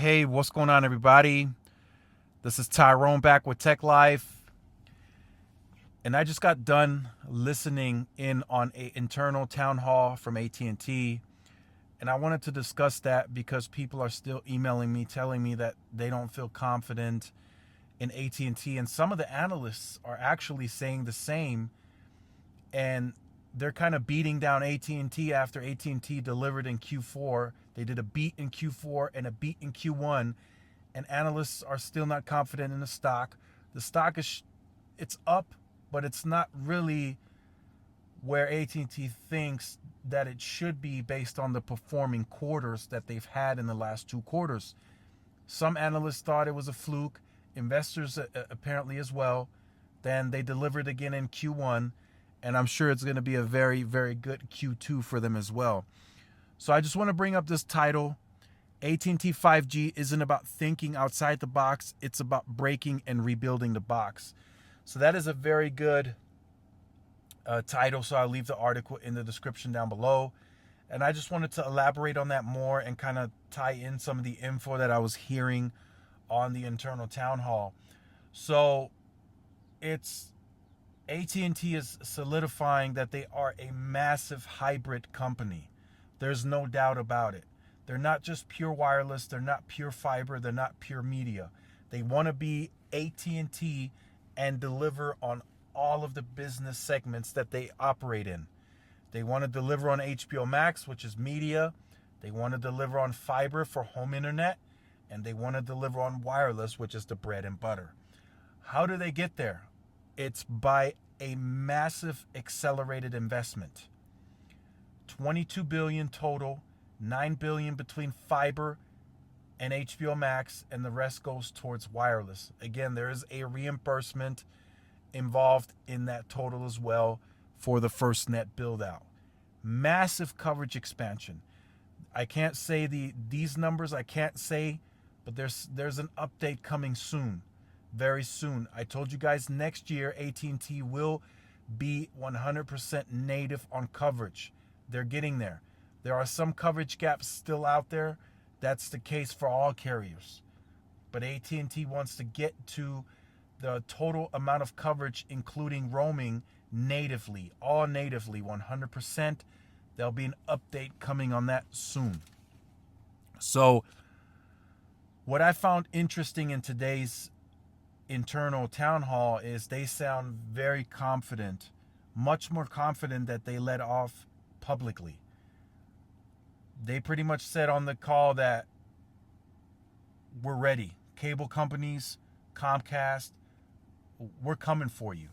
Hey, what's going on, everybody? This is Tyrone back with Tech Life, and I just got done listening in on an internal town hall from AT&T, and I wanted to discuss that because people are still emailing me telling me that they don't feel confident in AT&T, and some of the analysts are actually saying the same, and they're kind of beating down AT&T after AT&T delivered in Q4. They did a beat in Q4 and a beat in Q1, and analysts are still not confident in the stock. The stock is it's up, but it's not really where AT&T thinks that it should be based on the performing quarters that they've had in the last two quarters. Some analysts thought it was a fluke, investors apparently as well. Then they delivered again in Q1, and I'm sure it's going to be a very, very good Q2 for them as well. So I just want to bring up this title. AT&T 5G isn't about thinking outside the box, it's about breaking and rebuilding the box. So that is a very good title, so I'll leave the article in the description down below. And I just wanted to elaborate on that more and kind of tie in some of the info that I was hearing on the internal town hall. So it's AT&T is solidifying that they are a massive hybrid company. There's no doubt about it. They're not just pure wireless, they're not pure fiber, they're not pure media. They want to be AT&T and deliver on all of the business segments that they operate in. They want to deliver on HBO Max, which is media. They want to deliver on fiber for home internet, and they want to deliver on wireless, which is the bread and butter. How do they get there? It's by a massive accelerated investment. 22 billion total, 9 billion between fiber and HBO Max, and the rest goes towards wireless. Again, there is a reimbursement involved in that total as well for the FirstNet build out. Massive coverage expansion. I can't say these numbers, I can't say, but there's an update coming soon. Very soon. I told you guys next year AT&T will be 100% native on coverage. They're getting there. There are some coverage gaps still out there. That's the case for all carriers. But AT&T wants to get to the total amount of coverage, including roaming, natively, all natively, 100%. There'll be an update coming on that soon. So what I found interesting in today's internal town hall is they sound very confident, much more confident that they let off publicly. They pretty much said on the call that we're ready. Cable companies, Comcast, we're coming for you.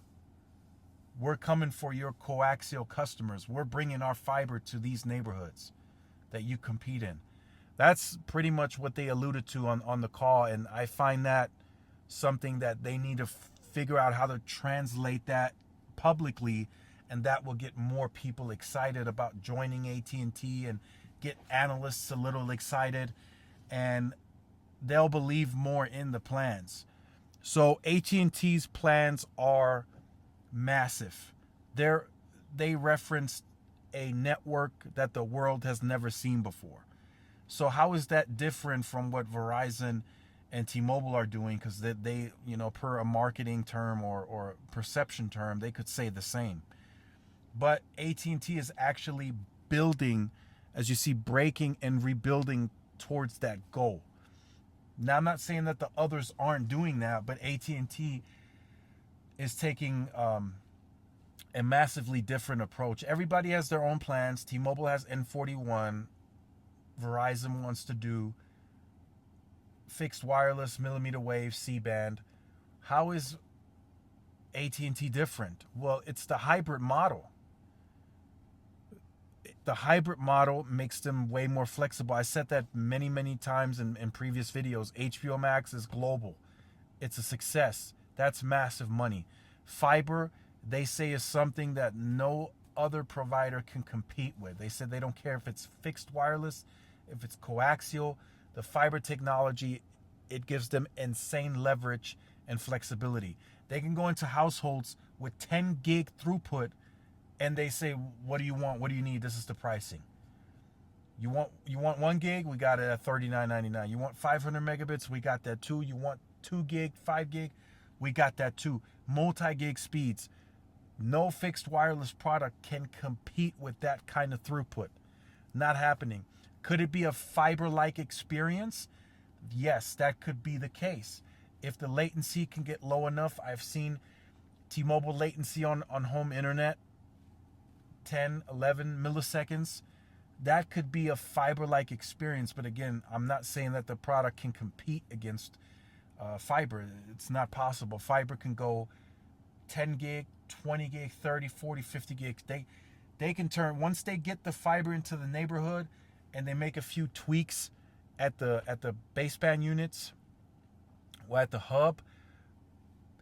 We're coming for your coaxial customers. We're bringing our fiber to these neighborhoods that you compete in. That's pretty much what they alluded to on the call, and I find that something that they need to figure out how to translate that publicly, and that will get more people excited about joining AT&T and get analysts a little excited, and they'll believe more in the plans. So AT&T's plans are massive. They referenced a network that the world has never seen before. So how is that different from what Verizon and T-Mobile are doing? Because they, per a marketing term or perception term, they could say the same. But AT&T is actually building, as you see, breaking and rebuilding towards that goal. Now, I'm not saying that the others aren't doing that, but AT&T is taking a massively different approach. Everybody has their own plans. T-Mobile has N41. Verizon wants to do fixed wireless, millimeter wave, C-band. How is AT&T different? Well, it's the hybrid model. The hybrid model makes them way more flexible. I said that many, many times in previous videos. HBO Max is global. It's a success. That's massive money. Fiber, they say, is something that no other provider can compete with. They said they don't care if it's fixed wireless, if it's coaxial. The fiber technology, it gives them insane leverage and flexibility. They can go into households with 10 gig throughput, and they say, what do you want? What do you need? This is the pricing. You want 1 gig, we got it at $39.99. You want 500 megabits, we got that too. You want 2 gig, 5 gig, we got that too. Multi-gig speeds. No fixed wireless product can compete with that kind of throughput. Not happening. Could it be a fiber-like experience? Yes, that could be the case. If the latency can get low enough, I've seen T-Mobile latency on home internet, 10, 11 milliseconds. That could be a fiber-like experience. But again, I'm not saying that the product can compete against fiber. It's not possible. Fiber can go 10 gig, 20 gig, 30, 40, 50 gigs. They can turn, once they get the fiber into the neighborhood and they make a few tweaks at the baseband units or at the hub,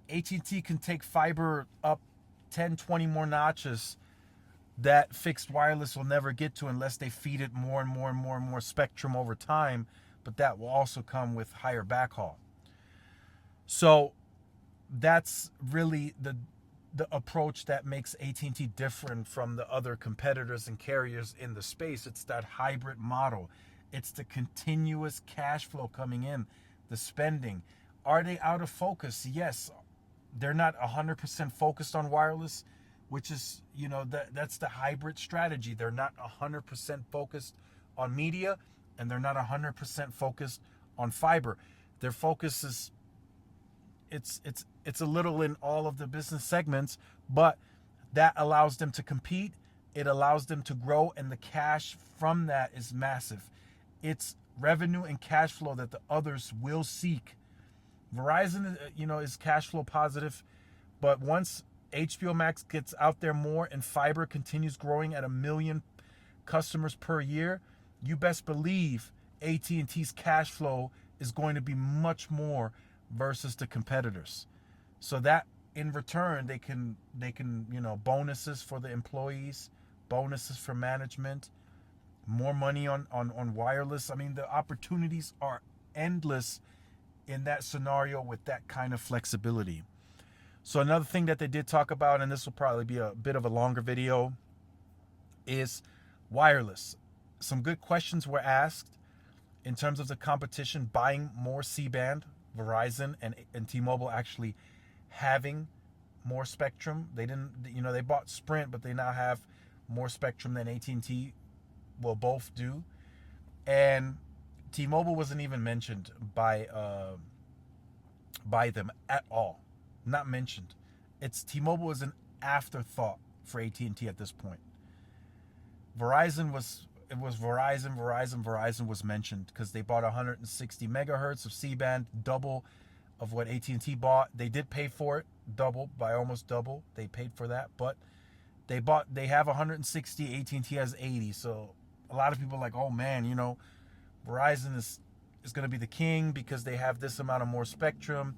AT&T can take fiber up 10, 20 more notches that fixed wireless will never get to unless they feed it more and more and more and more spectrum over time. But that will also come with higher backhaul. So that's really the approach that makes AT&T different from the other competitors and carriers in the space. It's that hybrid model. It's the continuous cash flow coming in, the spending. Are they out of focus? Yes. They're not 100% focused on wireless, which is, that's the hybrid strategy. They're not 100% focused on media, and they're not 100% focused on fiber. Their focus is, it's a little in all of the business segments, but that allows them to compete. It allows them to grow, and the cash from that is massive. It's revenue and cash flow that the others will seek. Verizon, is cash flow positive, but once HBO Max gets out there more and fiber continues growing at 1 million customers per year, you best believe AT&T's cash flow is going to be much more versus the competitors. So that in return, they can bonuses for the employees, bonuses for management, more money on wireless. I mean, the opportunities are endless in that scenario with that kind of flexibility. So another thing that they did talk about, and this will probably be a bit of a longer video, is wireless. Some good questions were asked in terms of the competition buying more C-band, Verizon and T-Mobile actually having more spectrum. They didn't, they bought Sprint, but they now have more spectrum than AT&T will both do. And T-Mobile wasn't even mentioned by them at all. Not mentioned. T-Mobile is an afterthought for AT&T at this point. Verizon was mentioned because they bought 160 megahertz of C-band, double of what AT&T bought. They did pay for it, almost double. They paid for that, but they have 160, AT&T has 80. So a lot of people are like, oh man, Verizon is going to be the king because they have this amount of more spectrum.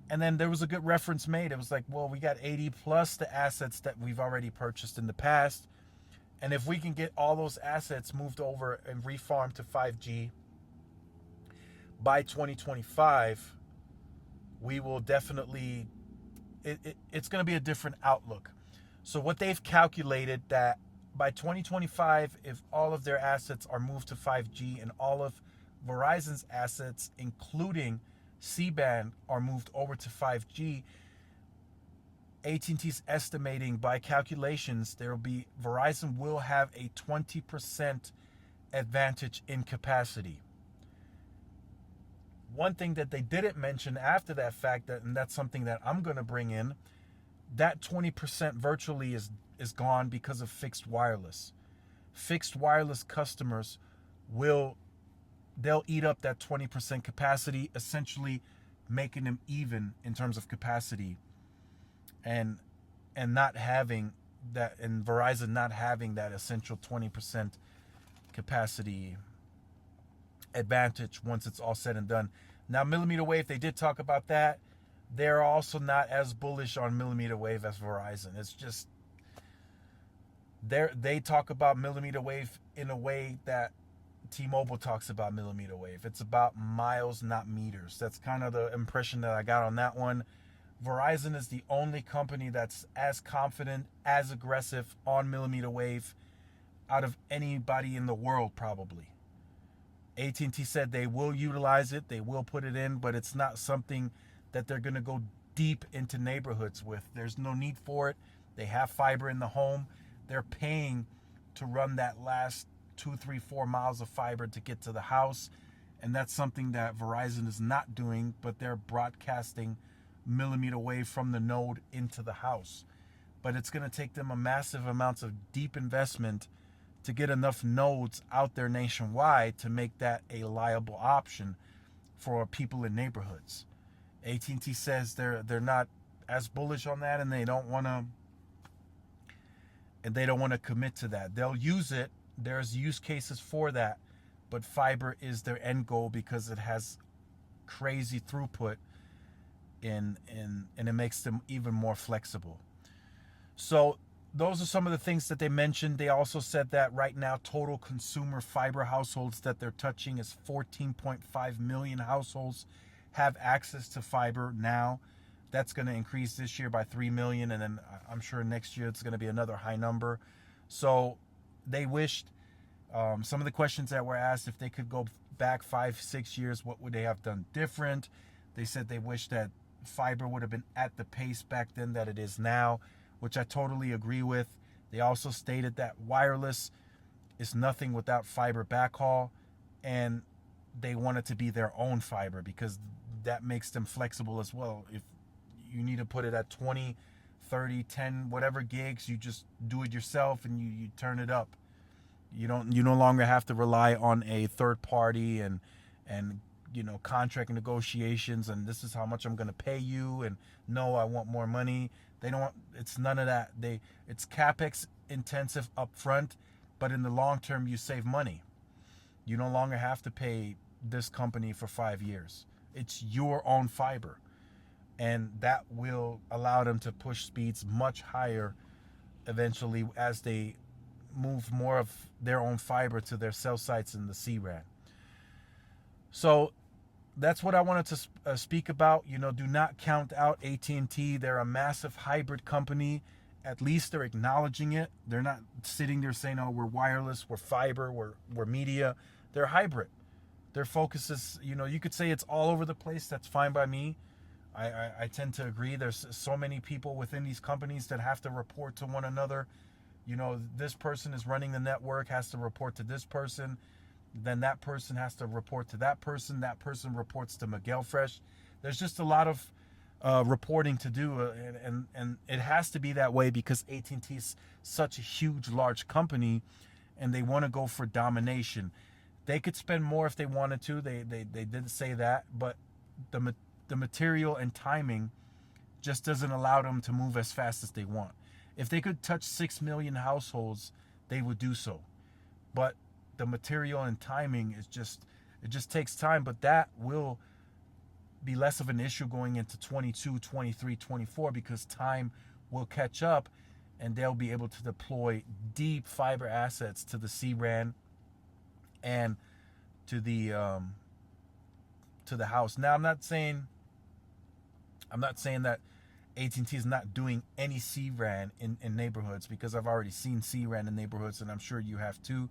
And then there was a good reference made. It was like, well, we got 80 plus the assets that we've already purchased in the past. And if we can get all those assets moved over and refarmed to 5G by 2025, we will definitely, it's going to be a different outlook. So what they've calculated that by 2025, if all of their assets are moved to 5G and all of Verizon's assets, including C-band, are moved over to 5G, AT&T's estimating by calculations Verizon will have a 20% advantage in capacity. One thing that they didn't mention after that fact, and that's something that I'm going to bring in, that 20% virtually is gone because of fixed wireless. Fixed wireless customers they'll eat up that 20% capacity, essentially making them even in terms of capacity, and not having that, and Verizon not having that essential 20% capacity advantage once it's all said and done. Now, millimeter wave, they did talk about that. They're also not as bullish on millimeter wave as Verizon. It's just they talk about millimeter wave in a way that T-Mobile talks about millimeter wave. It's about miles, not meters. That's kind of the impression that I got on that one. Verizon is the only company that's as confident, as aggressive on millimeter wave. out of anybody in the world, probably. AT&T said they will utilize it, they will put it in, but it's not something that they're going to go deep into neighborhoods with. There's no need for it. They have fiber in the home. They're paying to run that last 2, 3, 4 miles of fiber to get to the house. And that's something that Verizon is not doing, but they're broadcasting millimeter wave from the node into the house. But it's going to take them a massive amounts of deep investment to get enough nodes out there nationwide to make that a liable option for people in neighborhoods. AT&T says they're not as bullish on that, and they don't want to commit to that. They'll use it. There's use cases for that, but fiber is their end goal because it has crazy throughput and it makes them even more flexible. So those are some of the things that they mentioned. They also said that right now total consumer fiber households that they're touching is 14.5 million households have access to fiber now. That's going to increase this year by 3 million, and then I'm sure next year it's going to be another high number. So they wished, some of the questions that were asked, if they could go back 5-6 years, what would they have done different? They said they wish that fiber would have been at the pace back then that it is now, which I totally agree with. They also stated that wireless is nothing without fiber backhaul, and they want it to be their own fiber because that makes them flexible as well. If you need to put it at 20, 30, 10, whatever gigs, you just do it yourself and you turn it up. You no longer have to rely on a third party and contract negotiations and this is how much I'm going to pay you and no, I want more money. It's none of that. It's capex intensive up front, but in the long term you save money. You no longer have to pay this company for 5 years. It's your own fiber. And that will allow them to push speeds much higher eventually as they move more of their own fiber to their cell sites in the C-RAN. So that's what I wanted to speak about. Do not count out AT&T. They're a massive hybrid company. At least they're acknowledging it. They're not sitting there saying, oh, we're wireless, we're fiber, we're media. They're hybrid. Their focus is, you could say it's all over the place. That's fine by me. I tend to agree. There's so many people within these companies that have to report to one another. This person is running the network, has to report to this person. Then that person has to report to that person. That person reports to Miguel Fresh. There's just a lot of reporting to do, and it has to be that way because AT&T is such a huge, large company, and they want to go for domination. They could spend more if they wanted to. They did say that, but the material and timing just doesn't allow them to move as fast as they want. If they could touch 6 million households, they would do so. But the material and timing it just takes time, but that will be less of an issue going into 22, 23, 24 because time will catch up and they'll be able to deploy deep fiber assets to the C-RAN and to the house. Now I'm not saying that AT&T is not doing any C-RAN in neighborhoods because I've already seen C-RAN in neighborhoods and I'm sure you have too.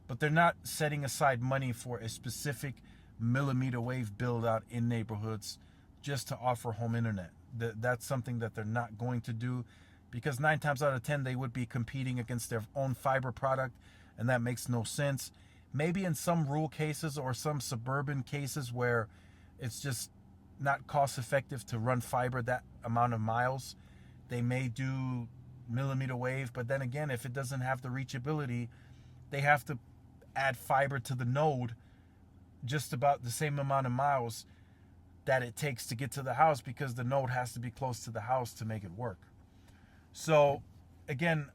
But they're not setting aside money for a specific millimeter wave build out in neighborhoods just to offer home internet. That's something that they're not going to do because 9 times out of 10 they would be competing against their own fiber product, and that makes no sense. Maybe in some rural cases or some suburban cases where it's just not cost effective to run fiber that amount of miles, they may do millimeter wave. But then again, if it doesn't have the reachability, they have to add fiber to the node just about the same amount of miles that it takes to get to the house because the node has to be close to the house to make it work. So again,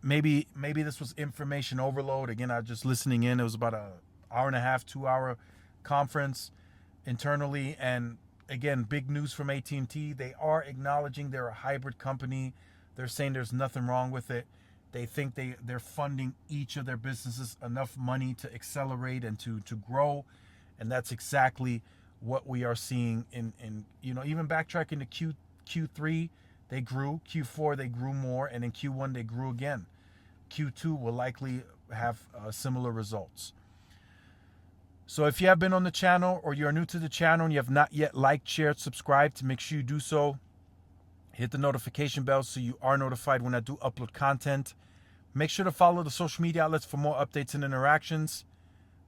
maybe this was information overload. Again, I was just listening in. It was about an hour and a half, 2-hour conference internally. And again, big news from AT&T. They are acknowledging they're a hybrid company. They're saying there's nothing wrong with it. They think they're funding each of their businesses enough money to accelerate and to grow. And that's exactly what we are seeing in even backtracking to Q3, they grew. Q4, they grew more. And in Q1, they grew again. Q2 will likely have similar results. So if you have been on the channel or you're new to the channel and you have not yet liked, shared, subscribed, make sure you do so. Hit the notification bell so you are notified when I do upload content. Make sure to follow the social media outlets for more updates and interactions.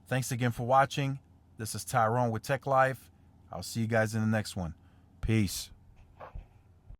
Thanks again for watching. This is Tyrone with Tech Life. I'll see you guys in the next one. Peace.